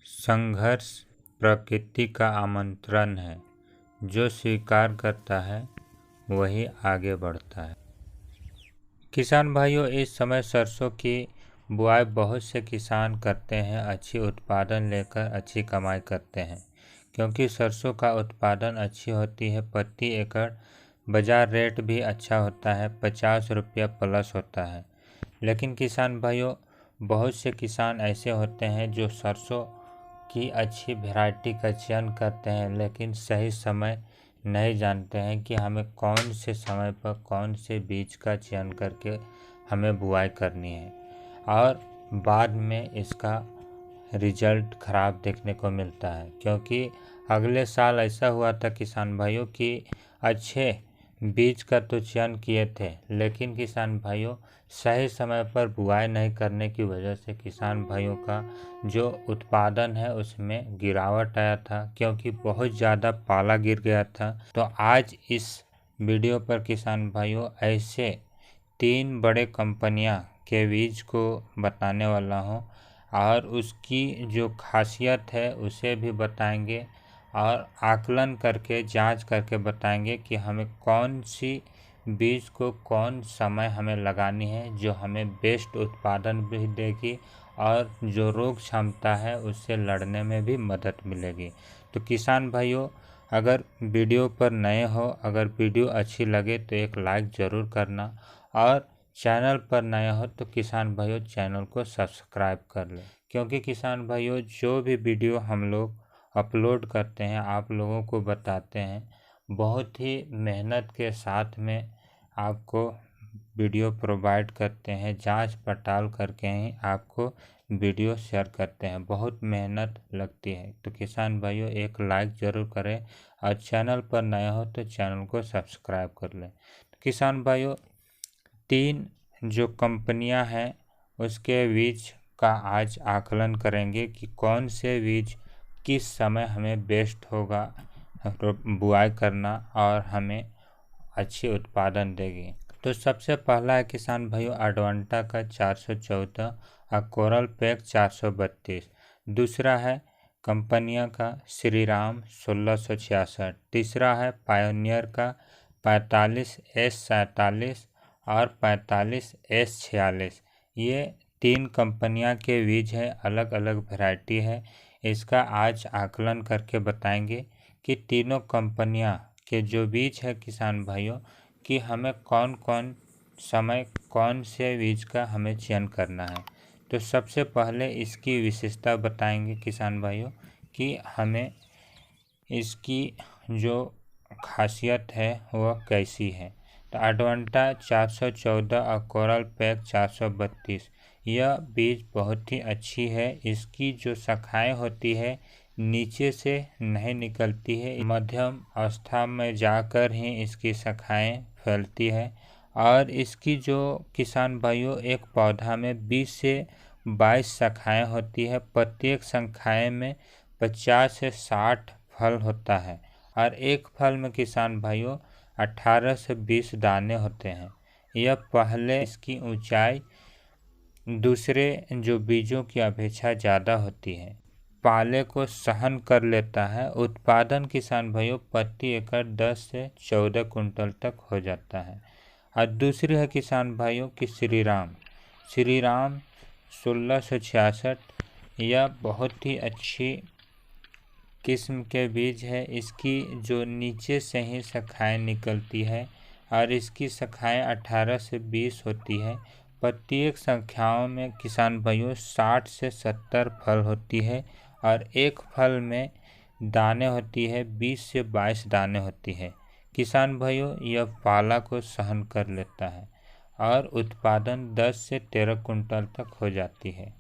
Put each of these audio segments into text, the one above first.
संघर्ष प्रकृति का आमंत्रण है। जो स्वीकार करता है वही आगे बढ़ता है। किसान भाइयों, इस समय सरसों की बुआई बहुत से किसान करते हैं। अच्छी उत्पादन लेकर अच्छी कमाई करते हैं, क्योंकि सरसों का उत्पादन अच्छी होती है। प्रति एकड़ बाजार रेट भी अच्छा होता है, 50 रुपया प्लस होता है। लेकिन किसान भाइयों, बहुत से किसान ऐसे होते हैं जो सरसों की अच्छी वैरायटी का चयन करते हैं, लेकिन सही समय नहीं जानते हैं कि हमें कौन से समय पर कौन से बीज का चयन करके हमें बुआई करनी है, और बाद में इसका रिजल्ट ख़राब देखने को मिलता है। क्योंकि अगले साल ऐसा हुआ था किसान भाइयों कि अच्छे बीज का तो चयन किए थे, लेकिन किसान भाइयों सही समय पर बुआई नहीं करने की वजह से किसान भाइयों का जो उत्पादन है उसमें गिरावट आया था, क्योंकि बहुत ज़्यादा पाला गिर गया था। तो आज इस वीडियो पर किसान भाइयों ऐसे 3 बड़े कंपनियां के बीज को बताने वाला हूं, और उसकी जो खासियत है उसे भी बताएंगे, और आकलन करके जांच करके बताएंगे कि हमें कौन सी बीज को कौन समय हमें लगानी है, जो हमें बेस्ट उत्पादन भी देगी और जो रोग क्षमता है उससे लड़ने में भी मदद मिलेगी। तो किसान भाइयों, अगर वीडियो पर नए हो, अगर वीडियो अच्छी लगे तो एक लाइक ज़रूर करना, और चैनल पर नए हो तो किसान भाइयों चैनल को सब्सक्राइब कर लें। क्योंकि किसान भाइयों जो भी वीडियो हम लोग अपलोड करते हैं, आप लोगों को बताते हैं, बहुत ही मेहनत के साथ में आपको वीडियो प्रोवाइड करते हैं, जांच पड़ताल करके ही आपको वीडियो शेयर करते हैं। बहुत मेहनत लगती है। तो किसान भाइयों एक लाइक ज़रूर करें, और चैनल पर नए हो तो चैनल को सब्सक्राइब कर लें। तो किसान भाइयों 3 जो कंपनियां हैं उसके बीज का आज आकलन करेंगे कि कौन से बीज किस समय हमें बेस्ट होगा बुआई करना और हमें अच्छी उत्पादन देगी। तो सबसे पहला है किसान भाइयों अडवांटा का 414 और कोरल पैक 432। दूसरा है कंपनियां का श्रीराम 1666। तीसरा है पायोनियर का 45S47 और 45S46। ये 3 कंपनियां के बीज है, अलग अलग वैरायटी है। इसका आज आकलन करके बताएंगे कि तीनों कंपनियां के जो बीज है किसान भाइयों कि हमें कौन कौन समय कौन से बीज का हमें चयन करना है। तो सबसे पहले इसकी विशेषता बताएंगे किसान भाइयों कि हमें इसकी जो खासियत है वह कैसी है। तो अडवांटा 414 और कोरल पैक 432 यह बीज बहुत ही अच्छी है। इसकी जो शाखाएं होती है नीचे से नहीं निकलती है, मध्यम अवस्था में जाकर ही इसकी शाखाएं फैलती है। और इसकी जो किसान भाइयों एक पौधा में 20 से 22 शाखाएं होती है। प्रत्येक शाखाएं में 50 से 60 फल होता है, और एक फल में किसान भाइयों 18 से 20 दाने होते हैं। यह पहले इसकी ऊंचाई दूसरे जो बीजों की अपेक्षा ज़्यादा होती है, पाले को सहन कर लेता है। उत्पादन किसान भाइयों प्रति एकड़ 10 से 14 कुंटल तक हो जाता है। और दूसरी है किसान भाइयों की श्रीराम 1666। यह बहुत ही अच्छी किस्म के बीज है। इसकी जो नीचे से ही शाखाएं निकलती है, और इसकी शाखाएं 18 से 20 होती है। प्रत्येक संख्याओं में किसान भाइयों 60 से 70 फल होती है, और एक फल में दाने होती है 20 से 22 दाने होती है। किसान भाइयों यह पाला को सहन कर लेता है, और उत्पादन 10 से 13 कुंटल तक हो जाती है।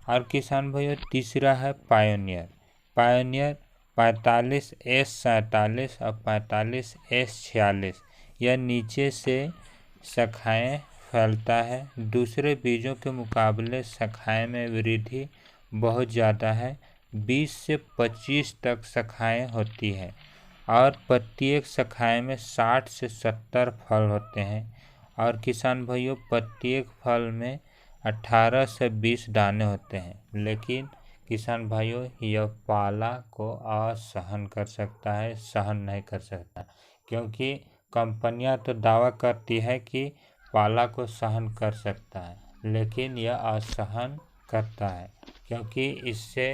और किसान भाइयों तीसरा है पायोनियर 45S47 और 45S46। यह नीचे से शाखाएं फैलता है। दूसरे बीजों के मुकाबले शाखाएं में वृद्धि बहुत ज़्यादा है, 20 से 25 तक शाखाएं होती है, और प्रत्येक शाखाएं में 60 से 70 फल होते हैं। और किसान भाइयों प्रत्येक फल में 18 से 20 दाने होते हैं। लेकिन किसान भाइयों यह पाला को असहन कर सकता है, सहन नहीं कर सकता, क्योंकि कंपनियां तो दावा करती है कि पाला को सहन कर सकता है, लेकिन यह असहन करता है, क्योंकि इससे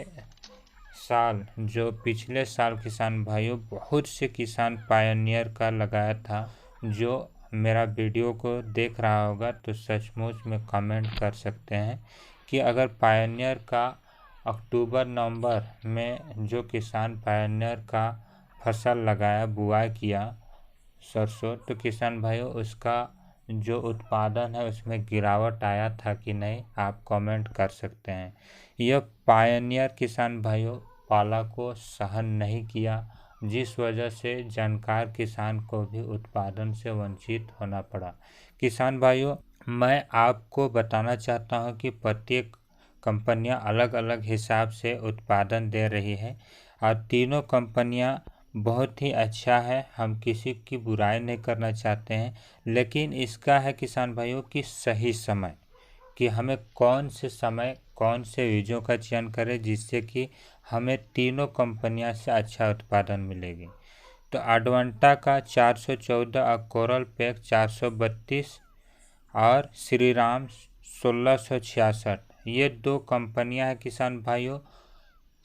साल जो पिछले साल किसान भाइयों बहुत से किसान पायोनियर का लगाया था। जो मेरा वीडियो को देख रहा होगा तो सचमुच में कमेंट कर सकते हैं कि अगर पायोनियर का अक्टूबर नवंबर में जो किसान पायोनियर का फसल लगाया, बुआई किया सरसों, तो किसान भाइयों उसका जो उत्पादन है उसमें गिरावट आया था कि नहीं, आप कमेंट कर सकते हैं। यह पायोनियर किसान भाइयों पाला को सहन नहीं किया, जिस वजह से जानकार किसान को भी उत्पादन से वंचित होना पड़ा। किसान भाइयों, मैं आपको बताना चाहता हूं कि प्रत्येक कंपनियां अलग अलग हिसाब से उत्पादन दे रही है और तीनों कंपनियां बहुत ही अच्छा है, हम किसी की बुराई नहीं करना चाहते हैं, लेकिन इसका है किसान भाइयों कि सही समय, कि हमें कौन से समय कौन से बीजों का चयन करें जिससे कि हमें तीनों कंपनियां से अच्छा उत्पादन मिलेगी। तो अडवांटा का 414 और कोरल पैक 432 और श्रीराम 1666, ये 2 कंपनियां हैं किसान भाइयों।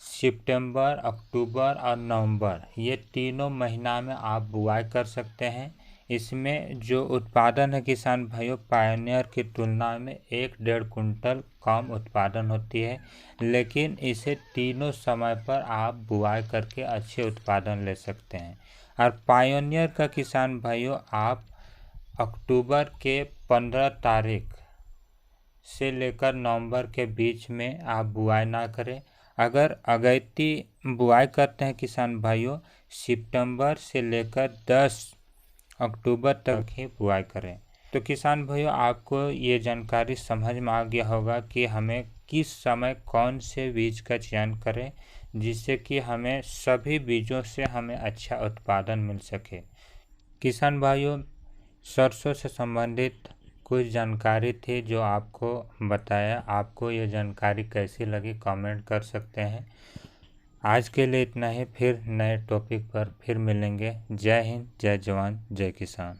सितंबर, अक्टूबर और नवंबर ये तीनों महीना में आप बुआई कर सकते हैं। इसमें जो उत्पादन है किसान भाइयों पायोनियर की तुलना में 1-1.5 कुंटल कम उत्पादन होती है, लेकिन इसे तीनों समय पर आप बुआई करके अच्छे उत्पादन ले सकते हैं। और पायोनियर का किसान भाइयों आप अक्टूबर के 15 तारीख से लेकर नवंबर के बीच में आप बुआई ना करें। अगर अगैती बुआई करते हैं किसान भाइयों, सितंबर से लेकर 10 अक्टूबर तक ही बुआई करें। तो किसान भाइयों आपको ये जानकारी समझ में आ गया होगा कि हमें किस समय कौन से बीज का चयन करें जिससे कि हमें सभी बीजों से हमें अच्छा उत्पादन मिल सके। किसान भाइयों, सरसों से संबंधित कुछ जानकारी थी जो आपको बताया। आपको ये जानकारी कैसी लगी कमेंट कर सकते हैं। आज के लिए इतना ही, फिर नए टॉपिक पर फिर मिलेंगे। जय हिंद, जय जवान, जय किसान।